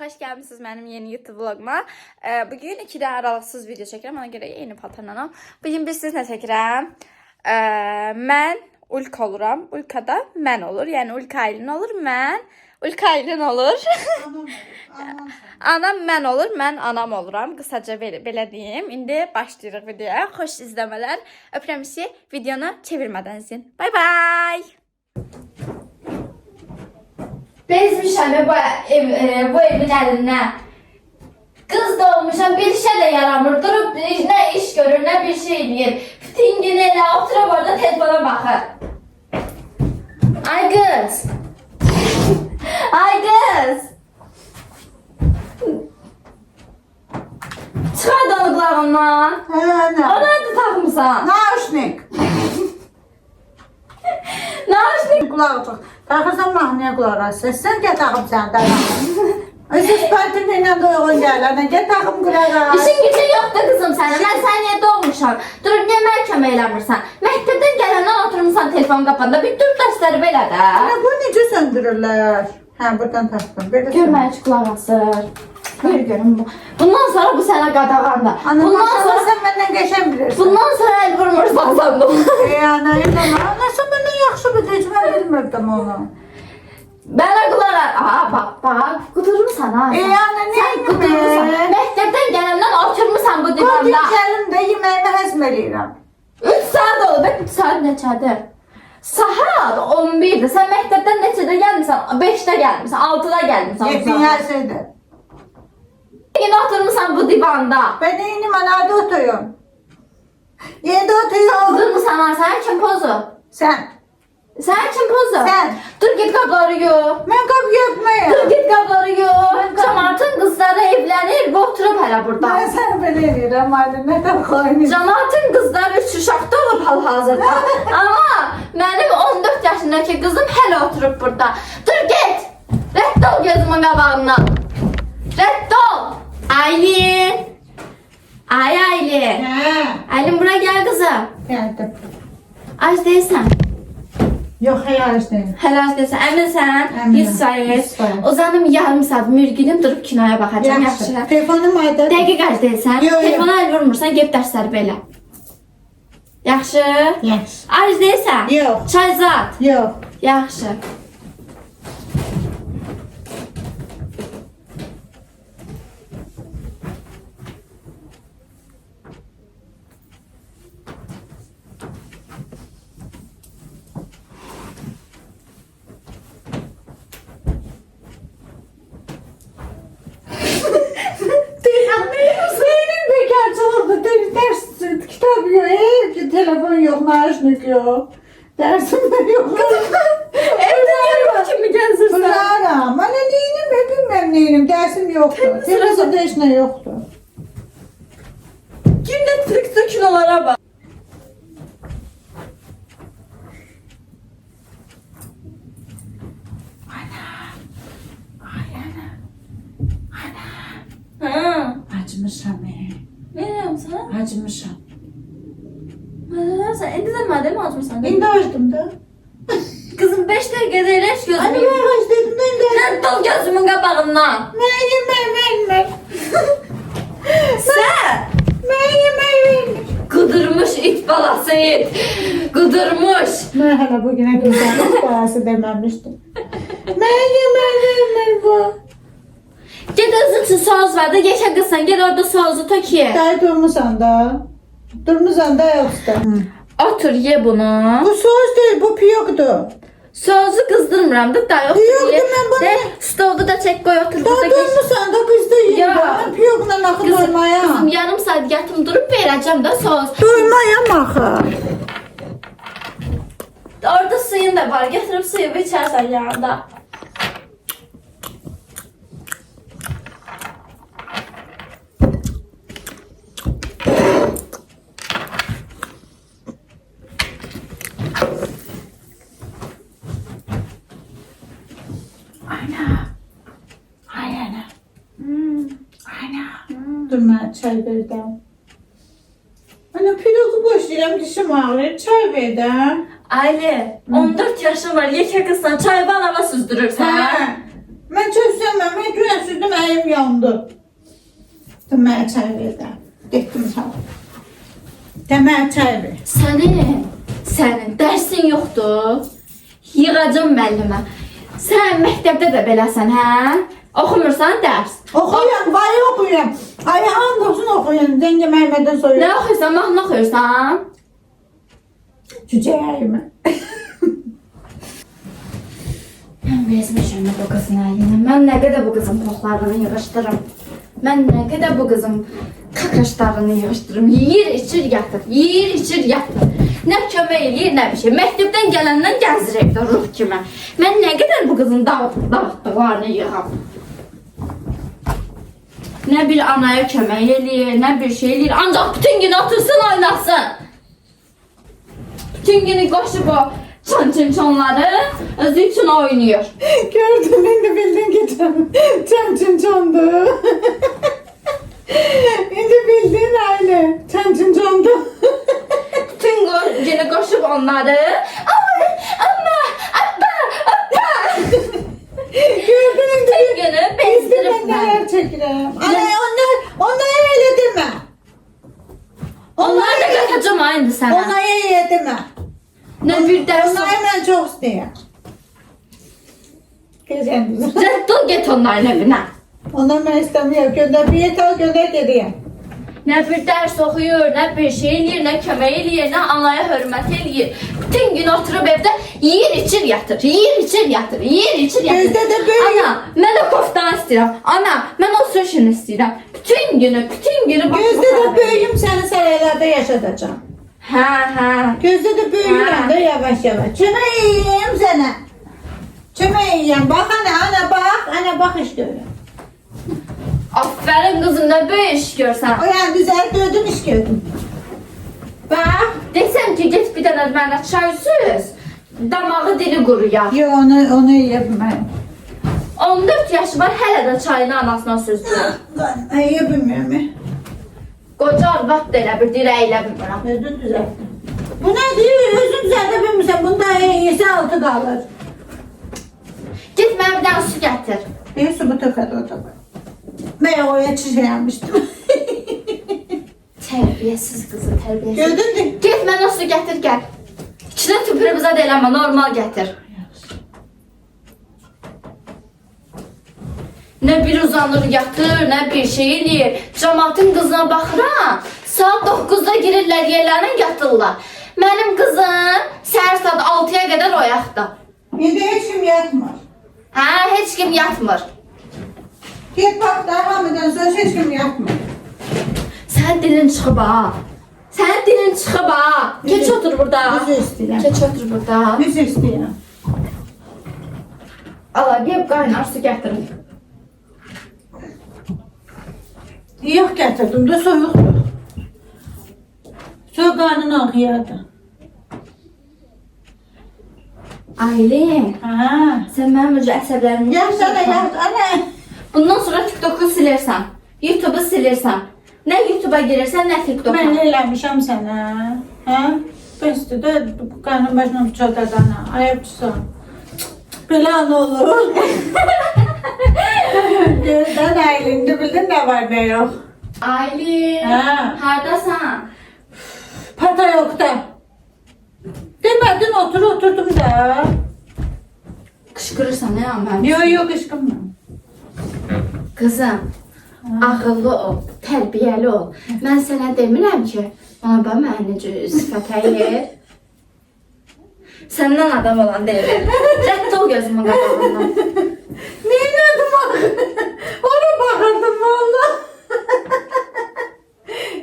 hoş gelmişsiniz benim yeni YouTube vloguma. Bugün 2 tane aralıksız video çəkirəm, ona görə yeni patronam. Bugün biz sizinlə çəkirəm. Mən Ulka oluram, Ulka da mən olur. Yəni Ulka Aylin olur, mən Ulka Aylin olur. Anam mən olur, mən anam oluram. Qısaca belə deyim. İndi başlayırıq videoya. Xoş izləmələr. Öpürəm sizi. Videonu çevirmədən izləyin. Bye bye. Bezmişəm bu evin əlindən. Qız doğmuşam, bir işə də yaramır. Durub nə iş görür, nə bir şey eləyir. Bütün gün elə oturub orada telefona baxır. Ay qız. Ay qız. Çıxar donuqlarından. Ana. O nədir taxmısan? Nauşnik. Nauşnik. Kulağıcıq. Taxırsan mahnıya qulaq asır. Sən gəl taxım sən dana. Özü spartın ilə doyğun gələn. Gəl taxım qulağa. İşin gücün yoxdur qızım sənin. Mən sən niyə doğmuşam? Durub niyə mənə kömək eləmirsən? Məktəbdən gələndən oturmuşsan telefon qapağında. Bir dur dərsləri belə də. Ana bu necə söndürürlər? Hə, buradan taxdım. Belə Görməyə heç qulaq asır. Gör görüm bu. Bundan sonra bu sənə qadağandır. Ana, Bundan maşallah sonra sən məndən qəşəng bilirsən. bundan sonra el vurmursan sandım. Ana, anası məndən yaxşı bilir. Mən bilmirdim onu. Mənə qulaq as. Aha, bax, qudurmusan ha. Ana, nə Sən qudurmusan. Məktəbdən gələndən oturmusan bu divanda. Qoydum gəlim də yeməyimi həzm eləyirəm. 3 saat oldu. 3 saat neçədir? Saat 11'dir. Sən məktəbdən neçədə gəlmirsən? 5'də gəlmirsən, 6'da gəlmirsən. Yetin yerseydi. Yine oturmuşsan bu divanda. Ben iyiyim, anada oturuyorum. Yerde oturuyorum. Qudurmusan ha, sən kim pozu? Sen. Sən kim pozu? Sən. Dur git qabları yu. Ben kapı yapmayayım. Dur git qabları yu. Cəmaatın qızları evlənir və oturub hələ burada. Ben seni böyle veririm, aydın ne kadar koymayayım. Cəmaatın qızları 3 uşaqda olub hal-hazırda. Amma mənim 14 yaşındakı qızım hələ oturub burada. Dur get. Rədd ol gözümün qabağından. Rədd ol. Aylin. Ay Aylin. He. Aylin bura gel kızım. Geldim. Ac değilsən. Yok hayal işte. Hələ ac değilsən. Əminsən? Əminəm, 100 sayır. 100 sayır. O zaman yarım saat mürgünüm durup kinoya baxacağım. Yaxşı. Yaxşı. Telefonum ayda. Dəqiq ac değilsən. Yo, yo. Telefona el vurmursan, gep dərsləri belə. Yaxşı. Yes. Ac değilsən? Yok. Çay zat. Yok. Yaxşı. Benim bekarcılıkta ders kitap yok, telefon yok, maaşlık yok. Dersim de yok. Evde yarım kimi gəzirsən? Bunlarım. Bana neyim, hepim neyim. Dersim yoktu. Televizyonda hiç ne yoktu. Kim Netflix'te kinolara bak. Ha. Acımışam. Ne yapıyorsun? Acımışam. Sen indi de madem açmışsan. İndi açtım da. Kızım 5 dakikada eleş gözümü. Anne ben aç dedim de indi. Sen dol gözümün kapağından. Ben yemem. Sen. Ben yemem. Kudurmuş it balası it. Kudurmuş. Ben hala bugüne güzellik parası dememiştim. Ben yemem bu. Git özün için söz ver de yaşa kızsan. Gel orada sözü tökü. Dayı durmusan da. Durmusan da yoksa. Otur ye bunu. Bu sos değil, bu piyoktu. Sözü kızdırmıram da da otur Yok, ye. ben bunu- De stolda da çek koy otur Daha burada geç. durmusan da kız da yiyin. Ya. Ben piyokla nakıl Kızım doymaya. yarım saat yatım durup vereceğim de söz. Doymaya makı. Orada suyun da var. Getirip suyu içersen yanında. Ana. Dur ben çay verdim. Ana piyoku boş yerim, dişim ağrıyor. Çay verdim. Aile 14 yaşın var. Ye kakısına çay bana süzdürürsen. Ben çok sevmem. Ben Güya sürdüm, əyim yandı. Demeye çay verdim. Getdim sana. Demeye çay ver. Sənin dərsin yoxdur. Yığacam müəllimə. Sən məktəbdə də beləsən, hə? Oxumursan dərs. Okuyam, vay okuyam. Ayağım olsun okuyam. Denge Mehmet'den Nə soruyor. oxuyursan, mahnı oxuyursan? Cüce əyimi. Mən bezmişəm bu qızın əlinə. Mən nə qədər bu qızın poxlarını yığışdırım. Mən nə qədər bu qızın kakışlarını yığışdırım. Yeyir, içir, yatır. Yeyir, içir, yatır. Nə kömək eləyir, nə bir şey. Məktəbdən gələndən gəzir evdə ruh kimi. Mən nə qədər bu qızın dağıtdıqlarını yığam. Nə bir anaya kömək eləyir, nə bir şey eləyir. Ancaq bütün gün otursun, oynasın. Bütün günü qoşub o çan-çın-çonları özü üçün oynayır. Gördün, indi bildin ki çan çandı. İndi bildin aile. Çan çandı. Bütün günü koşup onları ama abba Gördün indi. bütün günü Ben bezdirip neler çekirəm. Ana onlar öyle deme. onlar da katacağım aynı sana. Onlar öyle deme. Ne bir ders Onlar hemen çok isteyen. Gezen güzel. Reddol get onların evine. Onlar ben istemiyorum. Gönder bir yeter gönder geriye. Ne bir ders okuyor, ne bir şey eləyir, ne kömək eləyir, ne anaya hörmət eləyir. Bütün gün oturup evde yiyir, içir, yatır. Yiyir, içir, yatır. Yiyir, içir, yatır. Gözde de böyle. Ana, mən o koftan istəyirəm. Ana, mən o suşunu istəyirəm. Bütün günü Gözde de böyüyüm seni saraylarda yaşatacağım. Ha. Gözde de büyüyorum da yavaş yavaş. Çömeyim sana. Çömeyim. Bak ana bak iş görüyorum. Aferin kızım, ne böyle iş görsən. O yani düzeltiyordum iş gördüm. Bak. Desəm ki, get bir dənə mənə çay süz. Damağı dili quruyar. Yo onu yapmam. 14 yaşı var, hələ də çayını anasına süzdürür. Ay yapamıyorum. Qoca arvad da elə bir dirəklə bilmirəm. Özün düzelttim. Bu ne diyor? Özün düzeltebilmişsin. Bunda iyisi altı kalır. Get mənə bir dənə su gətir. Neyse bu tokadı o tokadı. Ben oya çiçeğenmiştim. Tərbiyəsiz qızı, tərbiyəsiz. Gördün mü? Get mənə su gətir, gəl. İçinə tüpürümüzə də eləmə, normal gətir. Nə bir uzanır yatır, nə bir şey eləyir. Cəmaatın qızına baxıram. Saat 9-da girirlər yerlərinə yatırlar. Mənim qızım səhər saat 6-ya qədər oyaqda. Bir de hiç kim yatmır. Hə, heç kim yatmır. Git bak Hamiden sonra hiç kim yatmır. Sənin dilin çıxıb ha. Sənin dilin çıxıb ha. Keç otur burada. Üzü istəyirəm. Keç otur burada. Üzü istəyirəm. Ala, gel qaynar su gətirin. Yox gətirdim də soyuqdur. Soyuq qarnını ağrıyardı. Aylin, Ha. sən mənim öncə əsəblərimi Yaxşana yax ana. Bundan sonra TikTok'u silərsən. YouTube'u silərsən. Nə YouTube'a girərsən, nə TikTok'a. Mən eləmişəm sənə. Hə? Bəsdir də bu qarnın başına çatadana. Ayıbçısan. Belə an olur. Gözdən əylindi bildin nə var nə yox. Aylin, Hə. hardasan? Pata yok da. Demedin oturdum da. Qışqırırsan, nə mən? Yok ışkınma. Qızım, ağıllı ol, tərbiyəli ol. Mən sənə demirəm ki, bana bax mənə necə sifət əyir. Səndən adam olan deyil. Rədd ol gözümün qabağından. Neyledim bak. Ona bakardım valla.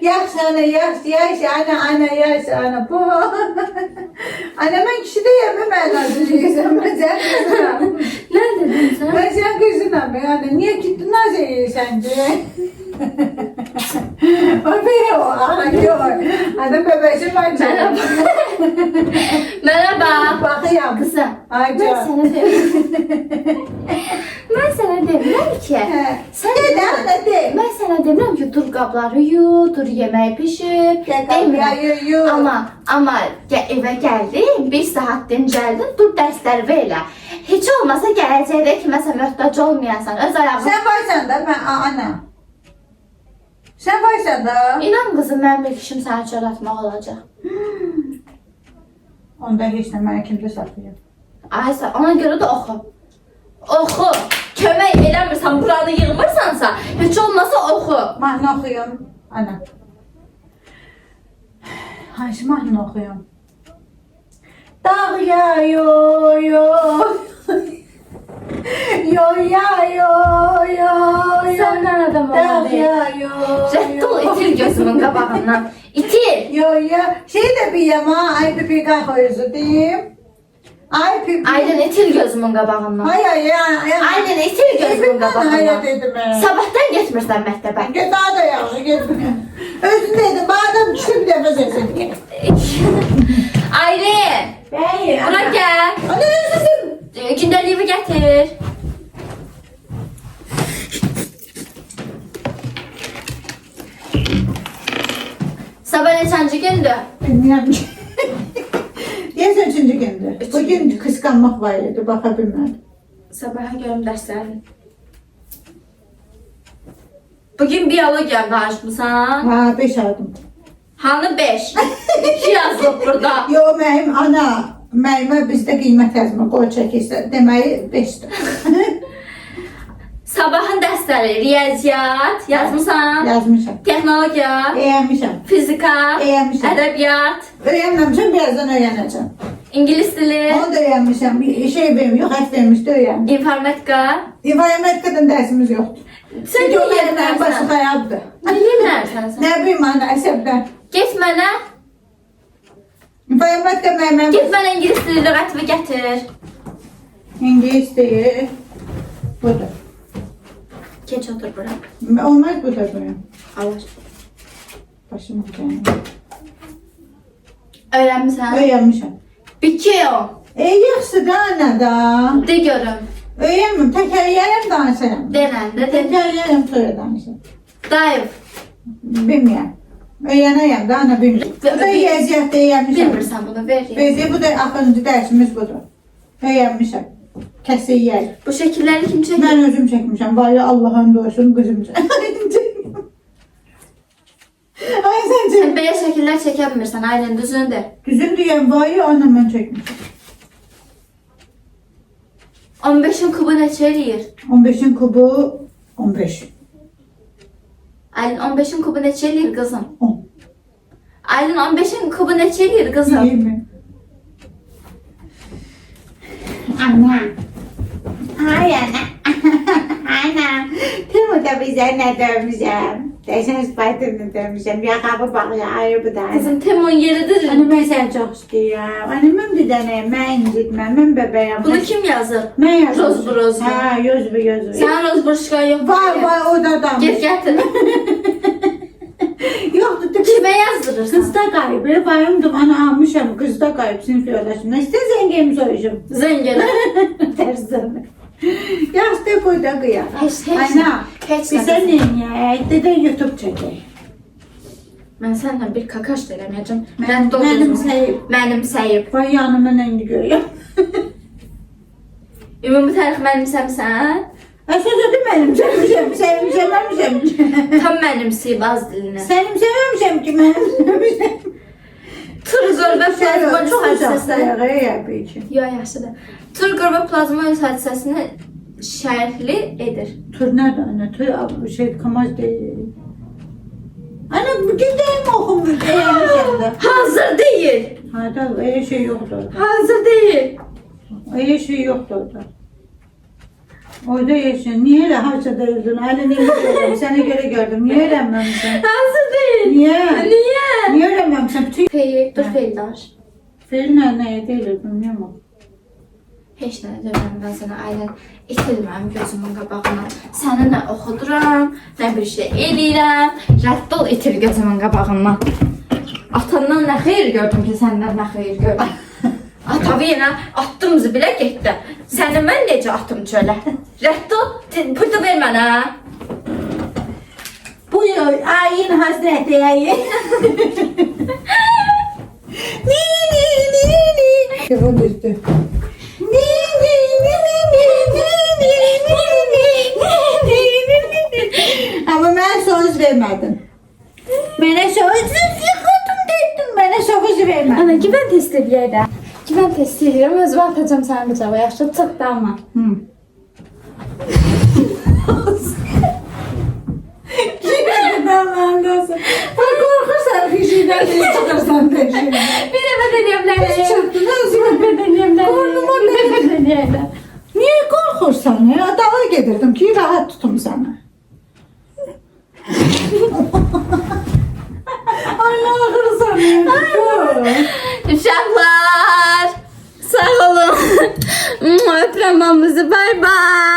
Yaş ana yaş ana bu. Anne ben kişi de yemem ben lazım. Ben sen kızına. Nə dedin sən? Ben sen kızına be anne. Niye gittin nasıl yiyorsun diye. O bir o. Yok. Anne bebeğim var. Merhaba. Merhaba. Bakıyorum. Kızım, Ay ben canım. sana demirəm. Mən sənə demirəm ki, He. sən De de anne de. Mən sənə demirəm ki, dur qabları yu, dur yemək pişir. Demirəm. Amma evə gəldin, 1 saat dincəldin, dur dərsləri elə. Heç olmasa gələcəkdə kiməsə möhtac olmayasan, öz ayağını. Sen varsan da ben ana. Sen varsan da. İnan qızım, mənim ilk işim səni çöl atmaq olacaq. Onda heç nə mənə kimdə satmayım. Aysa, ona görə də oxu. Oxu. Kömək eləmirsən, buranı yığmırsansa, heç olmasa oxu. Mahnı oxuyum. Ana. Hangi mahnı oxuyum? Dağ ya yo yo. Yo ya yo yo yo. Səndən adam Dağ olmalı. ya yo. Rədd ol, itir gözümün qabağından. İtir. Yo ya. Şey de bileyim ha. Ay bir kahve diyeyim. Ay pipi. Aydın itir gözümün qabağından. Ay. Aydın itir gözümün qabağından. Hayır dedim ben. Sabahdan getmirsən məktəbə. Git daha da yaxşı getmə. Özündeydim. Badam düşüb bir dəfə səsin. Aylin, Bəyi. bura gəl. Ana özüsün. Gündəliyimi gətir. Sabah neçənci gündür? Bilmiyorum ki. Deyəsən üçüncü gündür. Bugün kıskanmaq var idi. Baxa bilmədim. Sabaha görüm dərslərini. Bugün biyologiya danışmısan. Ha 5 aldım. Hanı 5? 2 yazılıb burada. Yo mənim ana. Müəllimə bizdə qiymət yazma qoy çəkirsə. Deməyi 5'dir. Sabahın dərsləri riyaziyyat yazmısan. Yazmışam. Texnologiya, Öyrənmişəm. fizika, Öyrənmişəm. ədəbiyyat, Öyrənməmişəm, birazdan öyrənəcəm. ingilis dili, Onu da öyrənmişəm. Bir şey vermiş, yox hət vermişdi öyrəndim. informatika. İnformatikadan dərsimiz yoxdur. Sən Çünki niyə onların ən başı yerlərsən? xarabdır. Niyə yerlərsən sən? Nə bileyim ana əsəbdən. Get mənə, İnformatika get müəllimə mənə ingilis dili lüğətimi gətir. İngilis deyil. Budur. Geç otur bura. Olmaz bu da böyle. Allah. Başım güzel. Öyrənmisən? Öyrənmişəm. Bikiyom. Yaxşı da ana da. De görüm. Öyrənməm. Təkərləyərəm danışaram. Denəndə de. Təkərləyərəm sonra danışaram. Dayıf. Bilmirəm. Öyrənəyəm da ana bilmirəm. Bu da yazıyatda öyrənmişəm. Bilmirsən bunu ver. Bezi bu da axırıncı dərsimiz budur. Öyrənmişəm. Kəsiyyər. Bu şəkilləri kim çəkir? Mən özüm çəkmişəm. Vay Allah'ın doysun qızım çəkmişəm. Ay sən çək. Sən belə şəkillər çəkə bilmirsən, Aylin düzünü de. Düzüm deyəm, vay ana mən çəkmişəm. 15'in kubu neçə eləyir? 15'in kubu 15. Aylin 15'in kubu neçə eləyir qızım? 10. Aylin 15'in kubu neçə eləyir qızım? 20. Ana. Ay ana. Ana. Tüm da bize ne dövmüşəm. Deyəsən Spider'ını dövmüşəm. Yaxabı bağlı ayrı bu da. Qızım Temon yeridir. Anne mən səni çox istəyirəm. Anne mən bir dənə mən incitməm. Mən bəbəyəm. Bunu kim yazır? Mən yazmışam. Rozbroz. Ha, yoz bu. Sən rozburşka yok. Var o da adam. Get gətir. Yoxdur. Kimə yazdırırsan? Kızda kayıp. Bayımdım ana almışam. Kızda kayıp sinif yoldaşımla. İşte zengin soyuşum. Zəngələ. Tersden. Yastık koy da kıya. Heç Ana. Heç Biz sen ne? Dede YouTube çekey. Mən səndən bir kakaş da eləməyəcəm. Mənim səyib. Mənim səyib. Vay yanıma indi görüyorum. Ümumi tarix mənimsəmsən? Əsas adı mənim sevmişəm. Tam mənimsiyib az dilinə. Sənim sevmemişəm ki mənim sevmişəm. Turqor və plazma Çok hadisəsini... uzaqda ya ki. Yox, yaxşıdır. Turqor və plazma hadisəsini şərhli edir. Tur nerede anne? Tur şey kamaz değil. Anne bugün de mi okumuş? Hazır deyil. Hadi öyle şey yoktu orada. Hazır deyil. Öyle şey yoktu orada. Orada yaşıyorsun. Niye öyle harçada yüzdün? Halini gördüm. Seni göre gördüm. Niye öğrenmemişsin? Hazır deyil. Niye? Niyə? Niye öğrenmemişsin? Bütün Feil, dur feil danış. filmler neye değil bilmiyorum. Heç nə demirəm mən sənə ailən itilməm gözümün qabağına. Səni nə oxuduram, nə bir şey eləyirəm. Rədd ol itil gözümün qabağından. Atandan nə xeyir gördüm ki, səndən nə xeyir gördüm. Atavi yenə attım zibilə getdi. Səni mən necə atım çölə? Rədd ol, pultu ver mənə. Bu ayın hazreti ayı. Ni ni ni ni. Kıvı düştü. Ni ni ni ni ni ni ni ni. Ama ben söz vermedim. Bana söz yıkıldım dedim. Bana söz vermedin. Ana ki ben test edirəm. Ki ben test edirəm, özümü atacağım sənin bıçağa. Yaxşı, çıxdı amma. Allah'ındasın. Korkursan bir şeyden de çıkarsan peşine. Bir dəfə denəyə bilərəm. Çıktın Bir dəfə denəyə bilərəm. Qornuma Bir dəfə denəyə bilərəm. Niye korkursan ya? Dala gedirdim ki rahat tutum sana. Ay ne ağırsan ya. Uşaqlar, sağ olun. Öpürəm hamınızı. Bay bay.